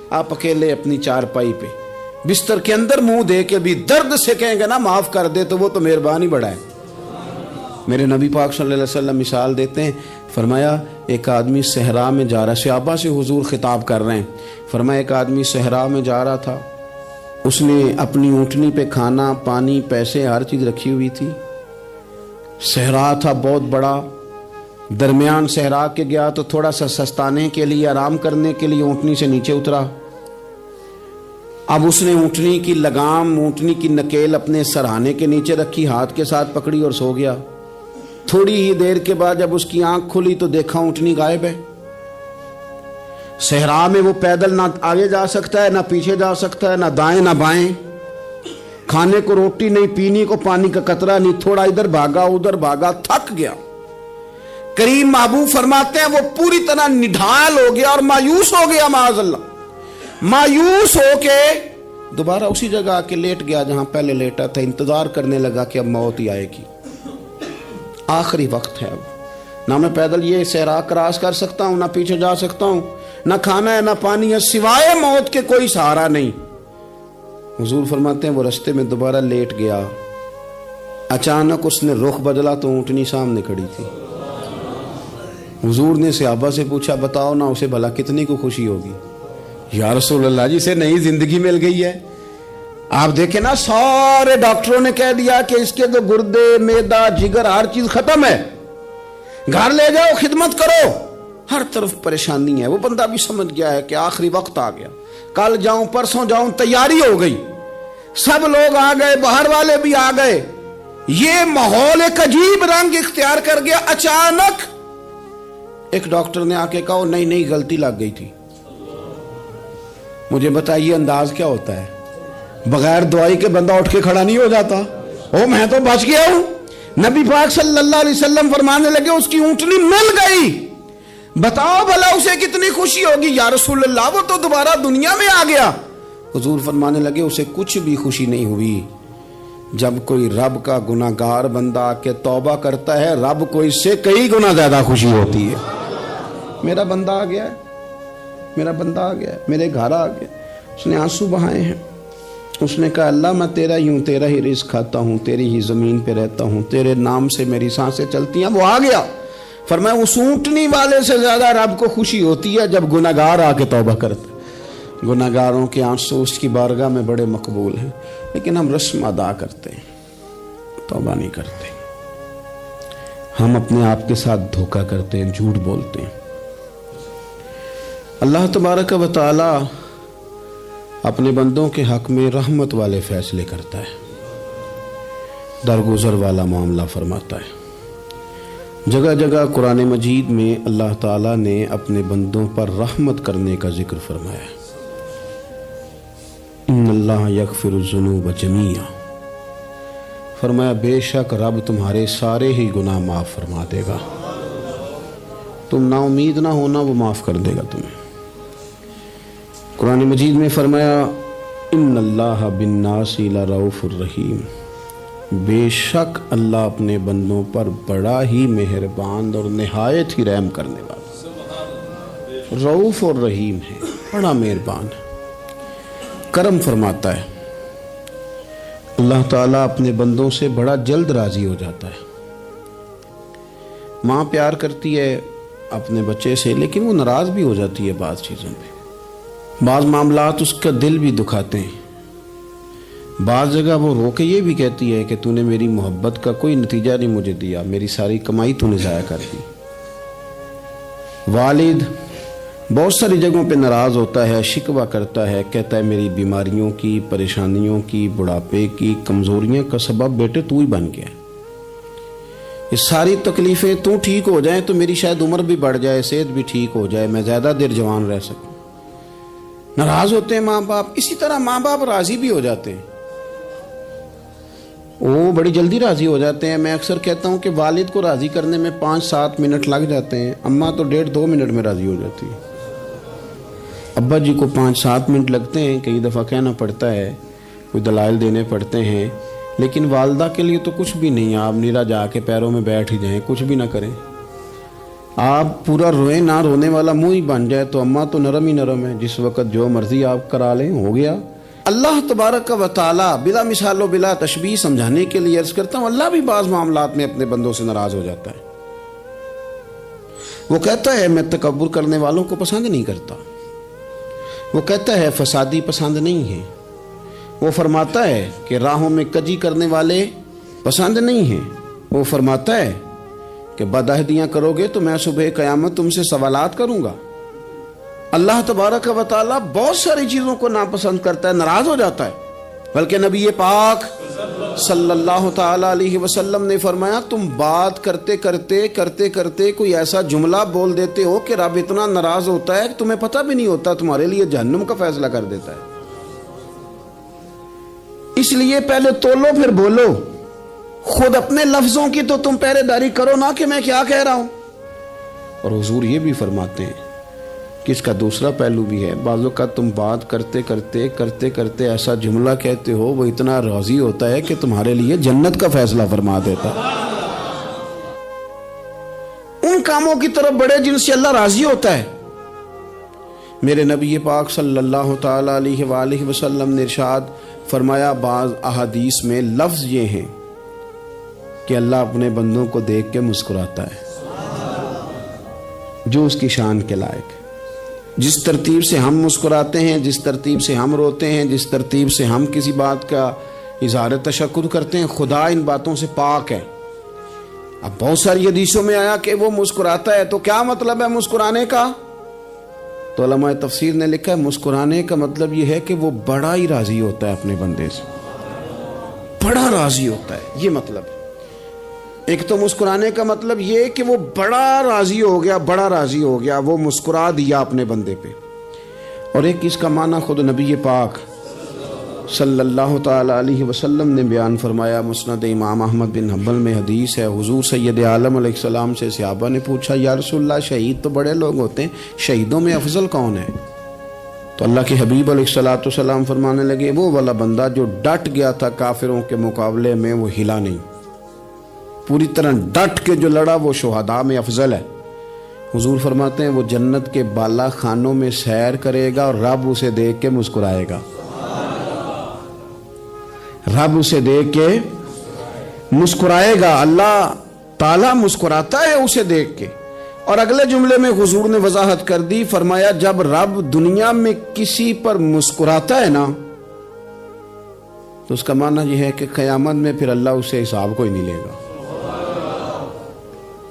آپ اکیلے اپنی چارپائی پہ بستر کے اندر منہ دے کے بھی درد سے کہیں گے نا معاف کر دے تو وہ تو مہربانی بڑا ہے۔ میرے نبی پاک صلی اللہ علیہ وسلم مثال دیتے ہیں، فرمایا ایک آدمی صحرا میں جا رہا، صحابہ سے حضور خطاب کر رہے ہیں، فرمایا ایک آدمی صحرا میں جا رہا تھا، اس نے اپنی اونٹنی پہ کھانا پانی پیسے ہر چیز رکھی ہوئی تھی، صحرا تھا بہت بڑا، درمیان صحرا کے گیا تو تھوڑا سا سستانے کے لیے آرام کرنے کے لیے اونٹنی سے نیچے اترا، اب اس نے اونٹنی کی لگام اونٹنی کی نکیل اپنے سرہانے کے نیچے رکھی، ہاتھ کے ساتھ پکڑی اور سو گیا۔ تھوڑی ہی دیر کے بعد جب اس کی آنکھ کھلی تو دیکھا اونٹنی غائب ہے۔ صحرا میں وہ پیدل نہ آگے جا سکتا ہے نہ پیچھے جا سکتا ہے، نہ دائیں نہ بائیں، کھانے کو روٹی نہیں، پینے کو پانی کا قطرہ نہیں، تھوڑا ادھر بھاگا ادھر بھاگا، تھک گیا۔ کریم محبوب فرماتے ہیں وہ پوری طرح نڈھال ہو گیا اور مایوس ہو گیا، معاذ اللہ، مایوس ہو کے دوبارہ اسی جگہ آ کے لیٹ گیا جہاں پہلے لیٹا تھا، انتظار کرنے لگا کہ اب موت ہی آئے گی، آخری وقت ہے، اب نہ میں پیدل یہ صحرا کراس کر سکتا ہوں، نہ پیچھے جا سکتا ہوں، نہ کھانا ہے نہ پانی ہے، سوائے موت کے کوئی سہارا نہیں۔ حضور فرماتے ہیں وہ رستے میں دوبارہ لیٹ گیا، اچانک اس نے رخ بدلا تو اونٹنی سامنے کھڑی تھی۔ حضور نے صحابہ سے پوچھا بتاؤ نا اسے بھلا کتنی کو خوشی ہوگی؟ یا رسول اللہ جی سے نئی زندگی مل گئی ہے۔ آپ دیکھیں نا سارے ڈاکٹروں نے کہہ دیا کہ اس کے تو گردے معدہ جگر ہر چیز ختم ہے، گھر لے جاؤ خدمت کرو، ہر طرف پریشانی ہے۔ وہ بندہ بھی سمجھ گیا ہے کہ آخری وقت آ گیا، کل جاؤں پرسوں جاؤں، تیاری ہو گئی، سب لوگ آ گئے، باہر والے بھی آ گئے، یہ ماحول ایک عجیب رنگ اختیار کر گیا۔ اچانک ایک ڈاکٹر نے آ کے کہا نہیں نہیں غلطی لگ گئی تھی۔ مجھے بتائیے انداز کیا ہوتا ہے؟ بغیر دوائی کے بندہ اٹھ کے کھڑا نہیں ہو جاتا، او میں تو بچ گیا ہوں۔ نبی پاک صلی اللہ علیہ وسلم فرمانے لگے اس کی اونٹنی مل گئی، بتاؤ بھلا اسے کتنی خوشی ہوگی؟ یا رسول اللہ وہ تو دوبارہ دنیا میں آ گیا۔ حضور فرمانے لگے اسے کچھ بھی خوشی نہیں ہوئی۔ جب کوئی رب کا گناہگار بندہ آ کے توبہ کرتا ہے، رب کو اس سے کئی گنا زیادہ خوشی ہوتی ہے۔ میرا بندہ آ گیا ہے، میرا بندہ آ گیا ہے، میرے گھر آ گیا۔ اس نے آنسو بہائے ہیں، اس نے کہا اللہ میں تیرا ہی ہوں، تیرا ہی رزق کھاتا ہوں، تیری ہی زمین پہ رہتا ہوں، تیرے نام سے میری سانسیں چلتی ہیں۔ وہ آ گیا۔ فرمایا اس اونٹنی والے سے زیادہ رب کو خوشی ہوتی ہے جب گناہگار آ کے توبہ کرتا ہے۔ گناہگاروں کے آنسو اس کی بارگاہ میں بڑے مقبول ہیں، لیکن ہم رسم ادا کرتے ہیں، توبہ نہیں کرتے، ہم اپنے آپ کے ساتھ دھوکہ کرتے ہیں، جھوٹ بولتے ہیں۔ اللہ تبارک و تعالی اپنے بندوں کے حق میں رحمت والے فیصلے کرتا ہے، درگزر والا معاملہ فرماتا ہے۔ جگہ جگہ قرآن مجید میں اللہ تعالیٰ نے اپنے بندوں پر رحمت کرنے کا ذکر فرمایا ہے۔ ان اللہ یغفر الذنوب جمیعا، فرمایا بے شک رب تمہارے سارے ہی گناہ معاف فرما دے گا، تم نا امید نہ ہونا، وہ معاف کر دے گا تمہیں۔ قرآن مجید میں فرمایا ان اللہ بالناس لرؤوف الرحیم، بے شک اللہ اپنے بندوں پر بڑا ہی مہربان اور نہایت ہی رحم کرنے والا، رؤوف اور رحیم ہے، بڑا مہربان ہے، کرم فرماتا ہے۔ اللہ تعالیٰ اپنے بندوں سے بڑا جلد راضی ہو جاتا ہے۔ ماں پیار کرتی ہے اپنے بچے سے، لیکن وہ ناراض بھی ہو جاتی ہے بعض چیزوں پہ، بعض معاملات اس کا دل بھی دکھاتے ہیں، بعض جگہ وہ رو کے یہ بھی کہتی ہے کہ تو نے میری محبت کا کوئی نتیجہ نہیں مجھے دیا، میری ساری کمائی تو نے ضائع کر دی۔ والد بہت ساری جگہوں پہ ناراض ہوتا ہے، شکوہ کرتا ہے، کہتا ہے میری بیماریوں کی، پریشانیوں کی، بڑھاپے کی، کمزوریاں کا سبب بیٹے تو ہی بن گیا، یہ ساری تکلیفیں تو ٹھیک ہو جائیں تو میری شاید عمر بھی بڑھ جائے، صحت بھی ٹھیک ہو جائے، میں زیادہ دیر جوان رہ سکوں۔ ناراض ہوتے ہیں ماں باپ۔ اسی طرح ماں باپ راضی بھی ہو جاتے ہیں، وہ بڑی جلدی راضی ہو جاتے ہیں۔ میں اکثر کہتا ہوں کہ والد کو راضی کرنے میں 5-7 منٹ لگ جاتے ہیں، اماں تو 1.5-2 منٹ میں راضی ہو جاتی ہے۔ ابا جی کو 5-7 منٹ لگتے ہیں، کئی دفعہ کہنا پڑتا ہے، کوئی دلائل دینے پڑتے ہیں، لیکن والدہ کے لیے تو کچھ بھی نہیں، آپ نیرا جا کے پیروں میں بیٹھ ہی جائیں، کچھ بھی نہ کریں، آپ پورا روئیں نہ رونے والا منہ ہی بن جائے تو اماں تو نرم ہی نرم ہے، جس وقت جو مرضی آپ کرا لیں ہو گیا۔ اللہ تبارک و تعالی بلا مثال و بلا تشبیہ سمجھانے کے لیے عرض کرتا ہوں، اللہ بھی بعض معاملات میں اپنے بندوں سے ناراض ہو جاتا ہے۔ وہ کہتا ہے میں تکبر کرنے والوں کو پسند نہیں کرتا، وہ کہتا ہے فسادی پسند نہیں ہے، وہ فرماتا ہے کہ راہوں میں کجی کرنے والے پسند نہیں ہیں، وہ فرماتا ہے کہ بدعہدیاں کرو گے تو میں صبح قیامت تم سے سوالات کروں گا۔ اللہ تبارک و تعالیٰ بہت ساری چیزوں کو ناپسند کرتا ہے، ناراض ہو جاتا ہے، بلکہ نبی پاک صلی اللہ تعالی علیہ وسلم نے فرمایا تم بات کرتے کرتے کوئی ایسا جملہ بول دیتے ہو کہ رب اتنا ناراض ہوتا ہے کہ تمہیں پتہ بھی نہیں ہوتا، تمہارے لیے جہنم کا فیصلہ کر دیتا ہے۔ اس لیے پہلے تولو پھر بولو، خود اپنے لفظوں کی تو تم پہرے داری کرو نا کہ میں کیا کہہ رہا ہوں۔ اور حضور یہ بھی فرماتے ہیں کہ اس کا دوسرا پہلو بھی ہے، بعض اوقات تم بات کرتے ایسا جملہ کہتے ہو وہ اتنا راضی ہوتا ہے کہ تمہارے لیے جنت کا فیصلہ فرما دیتا ہے۔ ان کاموں کی طرف بڑے جن سے اللہ راضی ہوتا ہے۔ میرے نبی پاک صلی اللہ تعالی علیہ وآلہ وسلم نے ارشاد فرمایا، بعض احادیث میں لفظ یہ ہیں کہ اللہ اپنے بندوں کو دیکھ کے مسکراتا ہے جو اس کی شان کے لائق ہے۔ جس ترتیب سے ہم مسکراتے ہیں، جس ترتیب سے ہم روتے ہیں، جس ترتیب سے ہم کسی بات کا اظہار تشکر کرتے ہیں، خدا ان باتوں سے پاک ہے۔ اب بہت ساری حدیثوں میں آیا کہ وہ مسکراتا ہے، تو کیا مطلب ہے مسکرانے کا؟ تو علماء تفسیر نے لکھا ہے مسکرانے کا مطلب یہ ہے کہ وہ بڑا ہی راضی ہوتا ہے اپنے بندے سے، بڑا راضی ہوتا ہے، یہ مطلب ہے۔ ایک تو مسکرانے کا مطلب یہ کہ وہ بڑا راضی ہو گیا، وہ مسکرا دیا اپنے بندے پہ۔ اور ایک اس کا معنی خود نبی پاک صلی اللہ تعالی علیہ وسلم نے بیان فرمایا، مسند امام احمد بن حنبل میں حدیث ہے، حضور سید عالم علیہ السلام سے صحابہ نے پوچھا یا رسول اللہ شہید تو بڑے لوگ ہوتے ہیں، شہیدوں میں افضل کون ہے؟ تو اللہ کے حبیب علیہ السلام فرمانے لگے وہ والا بندہ جو ڈٹ گیا تھا کافروں کے مقابلے میں، وہ ہلا نہیں، پوری طرح ڈٹ کے جو لڑا وہ شہداء میں افضل ہے۔ حضور فرماتے ہیں وہ جنت کے بالا خانوں میں سیر کرے گا اور رب اسے دیکھ کے مسکرائے گا، رب اسے دیکھ کے مسکرائے گا، اللہ تعالیٰ مسکراتا ہے اسے دیکھ کے۔ اور اگلے جملے میں حضور نے وضاحت کر دی، فرمایا جب رب دنیا میں کسی پر مسکراتا ہے نا تو اس کا معنی یہ ہے کہ قیامت میں پھر اللہ اسے حساب کوئی نہیں لے گا۔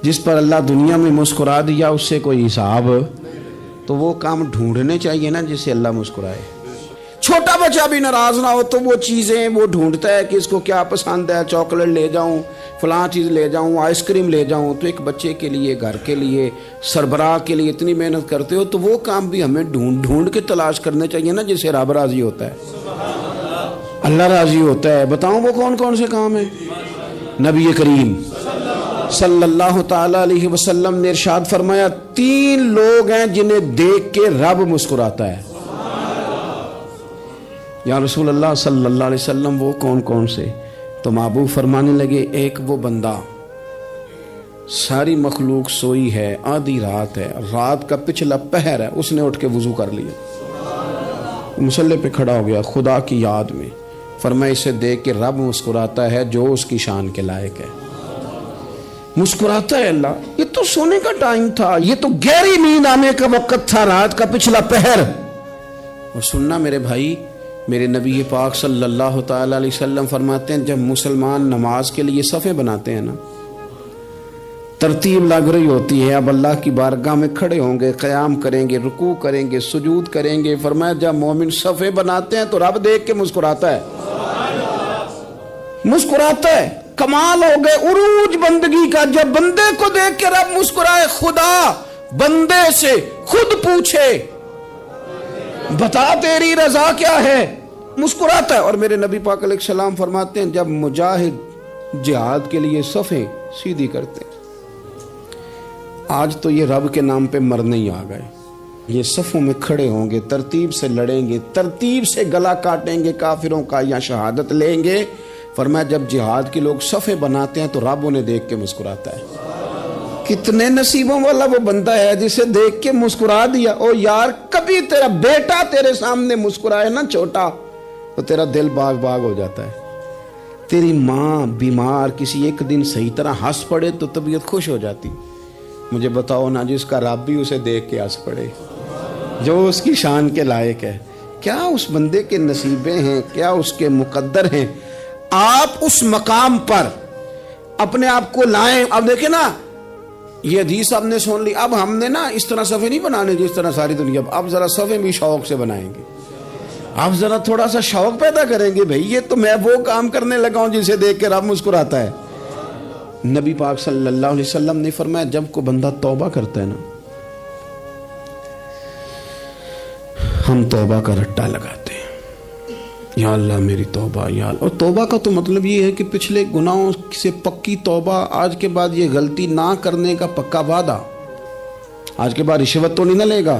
جس پر اللہ دنیا میں مسکرا دیا اس سے کوئی حساب، تو وہ کام ڈھونڈنے چاہیے نا جس سے اللہ مسکرائے۔ چھوٹا بچہ بھی ناراض نہ ہو تو وہ چیزیں وہ ڈھونڈتا ہے کہ اس کو کیا پسند ہے، چاکلیٹ لے جاؤں، فلاں چیز لے جاؤں، آئس کریم لے جاؤں۔ تو ایک بچے کے لیے، گھر کے لیے، سربراہ کے لیے اتنی محنت کرتے ہو تو وہ کام بھی ہمیں ڈھونڈ کے تلاش کرنے چاہیے نا جس سے رب راضی ہوتا ہے، اللہ راضی ہوتا ہے۔ بتاؤں وہ کون کون سے کام ہیں؟ نبی کریم صلی اللہ تعالی علیہ وسلم نے ارشاد فرمایا 3 لوگ ہیں جنہیں دیکھ کے رب مسکراتا ہے۔ یا رسول اللہ صلی اللہ علیہ وسلم وہ کون کون سے؟ تو محبوب فرمانے لگے ایک وہ بندہ ساری مخلوق سوئی ہے، آدھی رات ہے، رات کا پچھلا پہر ہے، اس نے اٹھ کے وضو کر لیا، مصلی پہ کھڑا ہو گیا خدا کی یاد میں، فرمایا اسے دیکھ کے رب مسکراتا ہے جو اس کی شان کے لائق ہے۔ مسکراتا ہے اللہ۔ یہ تو سونے کا ٹائم تھا، یہ تو گہری نیند آنے کا وقت تھا، رات کا پچھلا پہر۔ اور سننا میرے بھائی، میرے نبی پاک صلی اللہ تعالی علیہ وسلم فرماتے ہیں جب مسلمان نماز کے لیے صفیں بناتے ہیں نا، ترتیب لگ رہی ہوتی ہے، اب اللہ کی بارگاہ میں کھڑے ہوں گے، قیام کریں گے، رکوع کریں گے، سجود کریں گے، فرمایا جب مومن صفیں بناتے ہیں تو رب دیکھ کے مسکراتا ہے، مسکراتا ہے۔ کمال ہو گئے عروج بندگی کا، جب بندے کو دیکھ کے رب مسکرائے، خدا بندے سے خود پوچھے بتا تیری رضا کیا ہے، مسکراتا ہے۔ اور میرے نبی پاک علیہ السلام فرماتے ہیں جب مجاہد جہاد کے لیے صفیں سیدھی کرتے ہیں، آج تو یہ رب کے نام پہ مرنے ہی آ گئے، یہ صفوں میں کھڑے ہوں گے، ترتیب سے لڑیں گے، ترتیب سے گلا کاٹیں گے کافروں کا یا شہادت لیں گے۔ فرمایا جب جہاد کے لوگ صفیں بناتے ہیں تو رب انہیں دیکھ کے مسکراتا ہے۔ کتنے نصیبوں والا وہ بندہ ہے جسے دیکھ کے مسکرا دیا. او یار کبھی تیرا بیٹا تیرے سامنے مسکرائے نا چھوٹا تو تیرا دل باغ باغ ہو جاتا ہے. تیری ماں بیمار کسی ایک دن صحیح طرح ہنس پڑے تو طبیعت خوش ہو جاتی. مجھے بتاؤ نا جس کا رب بھی اسے دیکھ کے ہنس پڑے جو اس کی شان کے لائق ہے. کیا اس بندے کے نصیبیں ہیں, کیا اس کے مقدر ہیں. آپ اس مقام پر اپنے آپ کو لائیں. اب دیکھیں نا یہ حدیث آپ نے سن لی. اب ہم نے نا اس طرح صفحے نہیں بنانے جس طرح ساری دنیا. اب ذرا صفحے بھی شوق سے بنائیں گے. آپ ذرا تھوڑا سا شوق پیدا کریں گے. بھئی یہ تو میں وہ کام کرنے لگا ہوں جسے دیکھ کے رب مسکراتا ہے. نبی پاک صلی اللہ علیہ وسلم نے فرمایا جب کوئی بندہ توبہ کرتا ہے نا, ہم توبہ کا رٹا لگاتے ہیں, یا اللہ میری توبہ یا اللہ. اور توبہ کا تو مطلب یہ ہے کہ پچھلے گناہوں سے پکی توبہ, آج کے بعد یہ غلطی نہ کرنے کا پکا وعدہ. آج کے بعد رشوت تو نہیں نہ لے گا,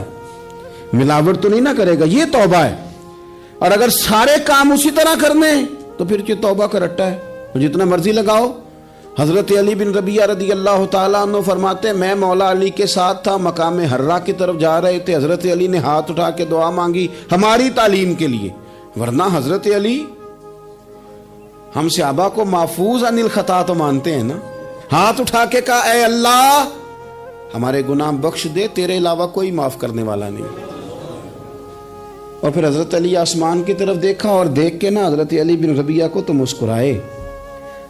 ملاوٹ تو نہیں نہ کرے گا, یہ توبہ ہے. اور اگر سارے کام اسی طرح کرنے تو پھر یہ توبہ کا رٹا ہے, جتنا مرضی لگاؤ. حضرت علی بن ربیعہ رضی اللہ تعالیٰ عنہ فرماتے میں مولا علی کے ساتھ تھا, مقام حرہ کی طرف جا رہے تھے. حضرت علی نے ہاتھ اٹھا کے دعا مانگی ہماری تعلیم کے لیے, ورنہ حضرت علی ہم صحابہ کو محفوظ عن الخطا تو مانتے ہیں نا. ہاتھ اٹھا کے کہا اے اللہ ہمارے گناہ بخش دے, تیرے علاوہ کوئی معاف کرنے والا نہیں. اور پھر حضرت علی آسمان کی طرف دیکھا اور دیکھ کے نا حضرت علی بن ربیعہ کو تو مسکرائے.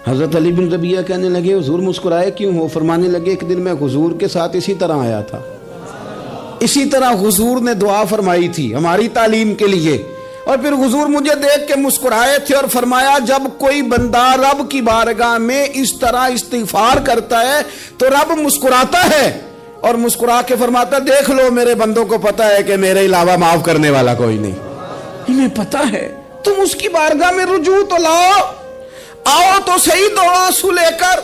حضرت علی بن ربیعہ کہنے لگے حضور مسکرائے کیوں ہو؟ فرمانے لگے ایک دن میں حضور کے ساتھ اسی طرح آیا تھا, اسی طرح حضور نے دعا فرمائی تھی ہماری تعلیم کے لیے, اور پھر حضور مجھے دیکھ کے مسکرائے تھے اور فرمایا جب کوئی بندہ رب کی بارگاہ میں اس طرح استغفار کرتا ہے تو رب مسکراتا ہے, اور مسکرا کے فرماتا دیکھ لو میرے بندوں کو پتا ہے کہ میرے علاوہ معاف کرنے والا کوئی نہیں. انہیں پتا ہے, تم اس کی بارگاہ میں رجوع تو لاؤ, آؤ تو صحیح دو آنسو لے کر.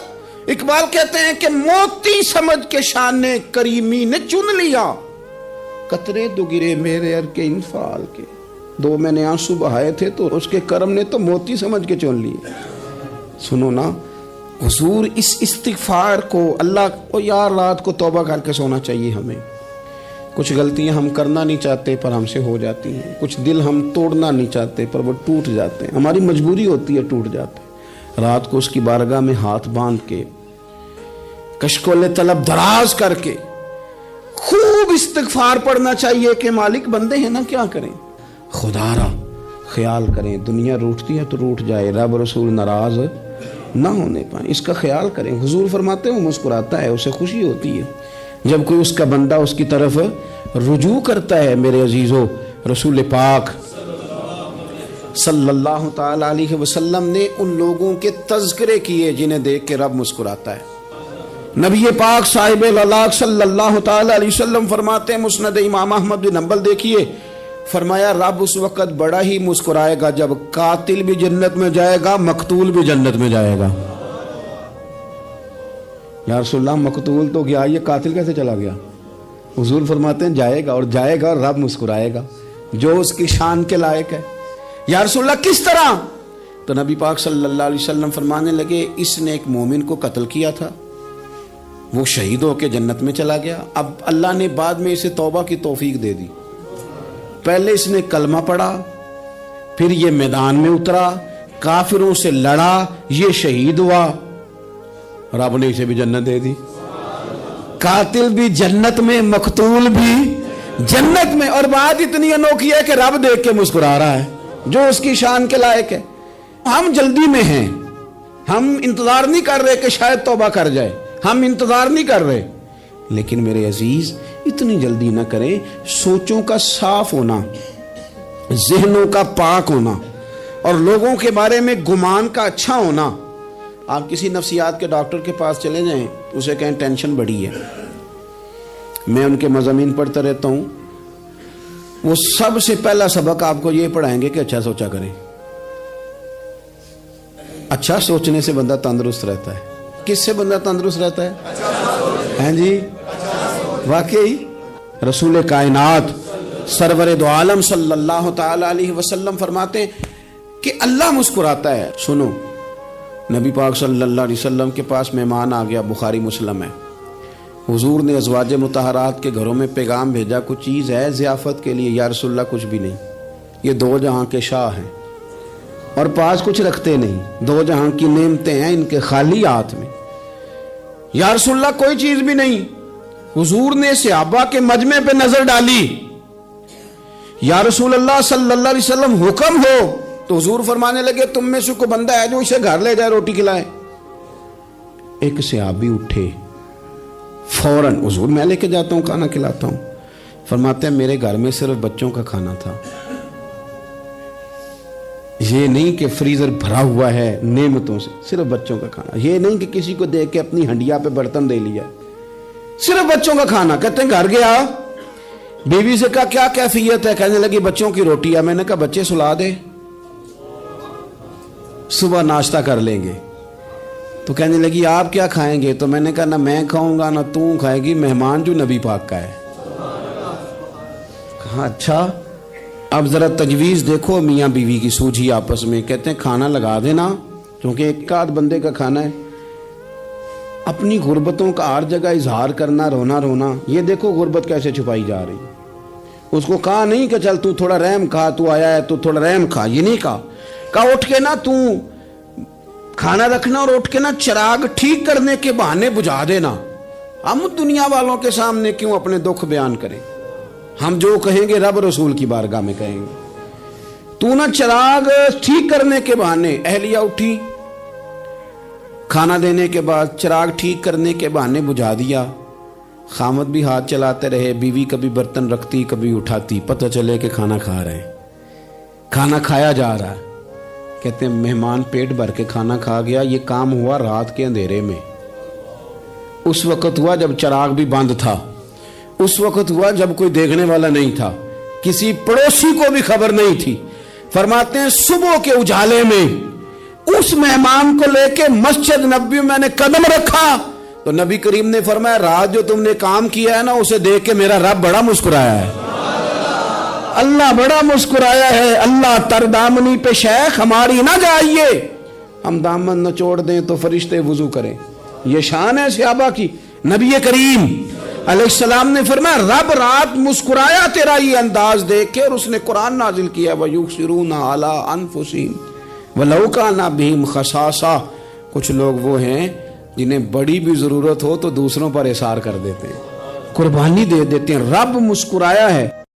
اقبال کہتے ہیں کہ موتی سمجھ کے شان کریمی نے چن لیا, قطرے دو گرے میرے ار کے انفال کے. دو میں نے آنسو بہائے تھے تو اس کے کرم نے تو موتی سمجھ کے چن لیے. سنو نا حضور اس استغفار کو اللہ کو یار رات کو توبہ کر کے سونا چاہیے ہمیں. کچھ غلطیاں ہم کرنا نہیں چاہتے پر ہم سے ہو جاتی ہیں, کچھ دل ہم توڑنا نہیں چاہتے پر وہ ٹوٹ جاتے ہیں, ہماری مجبوری ہوتی ہے ٹوٹ جاتے ہیں. رات کو اس کی بارگاہ میں ہاتھ باندھ کے کشکول طلب دراز کر کے خوب استغفار پڑھنا چاہیے کہ مالک بندے ہیں نا کیا کریں, خدا را خیال کریں. دنیا روٹتی ہے تو روٹ جائے, رب رسول ناراض نہ ہونے پائیں, اس کا خیال کریں. حضور فرماتے ہیں وہ مسکراتا ہے, اسے خوشی ہوتی ہے جب کوئی اس کا بندہ اس کی طرف رجوع کرتا ہے. میرے عزیزو رسول پاک صلی اللہ تعالی علیہ وسلم نے ان لوگوں کے تذکرے کیے جنہیں دیکھ کے رب مسکراتا ہے. نبی پاک صاحب الالاق صلی اللہ تعالی علیہ وسلم فرماتے ہیں, مسند امام احمد بن حنبل دیکھیے, فرمایا رب اس وقت بڑا ہی مسکرائے گا جب قاتل بھی جنت میں جائے گا, مقتول بھی جنت میں جائے گا. یا رسول اللہ مقتول تو گیا, یہ قاتل کیسے چلا گیا؟ حضور فرماتے ہیں جائے گا, اور جائے گا اور رب مسکرائے گا جو اس کی شان کے لائق ہے. یا رسول اللہ کس طرح؟ تو نبی پاک صلی اللہ علیہ وسلم فرمانے لگے اس نے ایک مومن کو قتل کیا تھا, وہ شہید ہو کے جنت میں چلا گیا. اب اللہ نے بعد میں اسے توبہ کی توفیق دے دی. پہلے اس نے کلمہ پڑھا, پھر یہ میدان میں اترا, کافروں سے لڑا, یہ شہید ہوا, رب نے اسے بھی جنت دے دی. قاتل بھی جنت میں, مقتول بھی جنت میں. اور بات اتنی انوکھی ہے کہ رب دیکھ کے مسکرا رہا ہے جو اس کی شان کے لائق ہے. ہم جلدی میں ہیں, ہم انتظار نہیں کر رہے کہ شاید توبہ کر جائے, ہم انتظار نہیں کر رہے. لیکن میرے عزیز اتنی جلدی نہ کریں. سوچوں کا صاف ہونا, ذہنوں کا پاک ہونا, اور لوگوں کے بارے میں گمان کا اچھا ہونا. آپ کسی نفسیات کے ڈاکٹر کے پاس چلے جائیں, اسے کہیں ٹینشن بڑی ہے. میں ان کے مضامین پڑھتا رہتا ہوں, وہ سب سے پہلا سبق آپ کو یہ پڑھائیں گے کہ اچھا سوچا کریں. اچھا سوچنے سے بندہ تندرست رہتا ہے. کس سے بندہ تندرست رہتا ہے؟ ہیں جی واقعی رسول کائنات سرور دو عالم صلی اللہ تعالی علیہ وسلم فرماتے ہیں کہ اللہ مسکراتا ہے. سنو, نبی پاک صلی اللہ علیہ وسلم کے پاس مہمان آ گیا, بخاری مسلم ہے. حضور نے ازواج مطہرات کے گھروں میں پیغام بھیجا، کچھ چیز ہے ضیافت کے لیے؟ یا رسول اللہ کچھ بھی نہیں، یہ دو جہاں کے شاہ ہیں اور پاس کچھ رکھتے نہیں، دو جہاں کی نعمتیں ہیں ان کے خالی ہاتھ میں۔ یا رسول اللہ کوئی چیز بھی نہیں۔ حضور نے صحابہ کے مجمع پہ نظر ڈالی، یا رسول اللہ صلی اللہ علیہ وسلم حکم ہو، تو حضور فرمانے لگے تم میں سے کوئی بندہ ہے جو اسے گھر لے جائے روٹی کھلائے؟ ایک صحابی اٹھے فوراً، حضور میں لے کے جاتا ہوں کھانا کھلاتا ہوں۔ فرماتے ہیں میرے گھر میں صرف بچوں کا کھانا تھا، یہ نہیں کہ فریزر بھرا ہوا ہے نعمتوں سے، صرف بچوں کا کھانا۔ یہ نہیں کہ کسی کو دیکھ کے اپنی ہنڈیا پہ برتن دے لیا، صرف بچوں کا کھانا۔ کہتے ہیں گھر گیا، بیوی سے کہا کیا کیفیت ہے؟ کہنے لگی بچوں کی روٹی ہے۔ میں نے کہا بچے سلا دے، صبح ناشتہ کر لیں گے۔ تو کہنے لگی آپ کیا کھائیں گے؟ تو میں نے کہا نہ میں کھاؤں گا نہ تو کھائے گی، مہمان جو نبی پاک کا ہے۔ کہا اچھا، اب ذرا تجویز دیکھو میاں بیوی کی سوجھی آپس میں۔ کہتے ہیں کھانا لگا دینا، کیونکہ ایک آدھ بندے کا کھانا ہے۔ اپنی غربتوں کا ہر جگہ اظہار کرنا، رونا رونا، یہ دیکھو غربت کیسے چھپائی جا رہی۔ اس کو کہا نہیں کہ چل تو تھوڑا رحم کھا، تو آیا ہے تو تھوڑا رحم کھا، یہ نہیں کہا۔ کہا اٹھ کے نا تو کھانا رکھنا اور اٹھ کے نا چراغ ٹھیک کرنے کے بہانے بجھا دینا۔ ہم دنیا والوں کے سامنے کیوں اپنے دکھ بیان کریں؟ ہم جو کہیں گے رب رسول کی بارگاہ میں کہیں گے۔ تو نا چراغ ٹھیک کرنے کے بہانے۔ اہلیہ اٹھی، کھانا دینے کے بعد چراغ ٹھیک کرنے کے بہانے بجھا دیا۔ خامد بھی ہاتھ چلاتے رہے، بیوی کبھی برتن رکھتی کبھی اٹھاتی، پتہ چلے کہ کھانا کھا رہے ہیں، کھانا کھایا جا رہا ہے۔ کہتے ہیں مہمان پیٹ بھر کے کھانا کھا گیا۔ یہ کام ہوا رات کے اندھیرے میں، اس وقت ہوا جب چراغ بھی بند تھا، اس وقت ہوا جب کوئی دیکھنے والا نہیں تھا، کسی پڑوسی کو بھی خبر نہیں تھی۔ فرماتے ہیں صبح کے اجالے میں اس مہمان کو لے کے مسجد نبوی میں نے قدم رکھا تو نبی کریم نے فرمایا رات جو تم نے کام کیا ہے نا، اسے دیکھ کے میرا رب بڑا مسکرایا ہے، اللہ بڑا مسکرایا ہے۔ اللہ تر دامنی پہ شیخ ہماری نہ جائیے، ہم دامن نچوڑ دیں تو فرشتے وضو کریں۔ یہ شان ہے صحابہ کی۔ نبی کریم علیہ السلام نے فرمایا رب رات مسکرایا تیرا یہ انداز دیکھ کے، اور اس نے قرآن نازل کیا وَيُؤْثِرُونَ عَلَىٰ أَنفُسِهِمْ وَلَوْ كَانَ بِهِمْ خَصَاصَةٌ۔ کچھ لوگ وہ ہیں جنہیں بڑی بھی ضرورت ہو تو دوسروں پر اثار کر دیتے ہیں، قربانی دے دیتے ہیں۔ رب مسکرایا ہے۔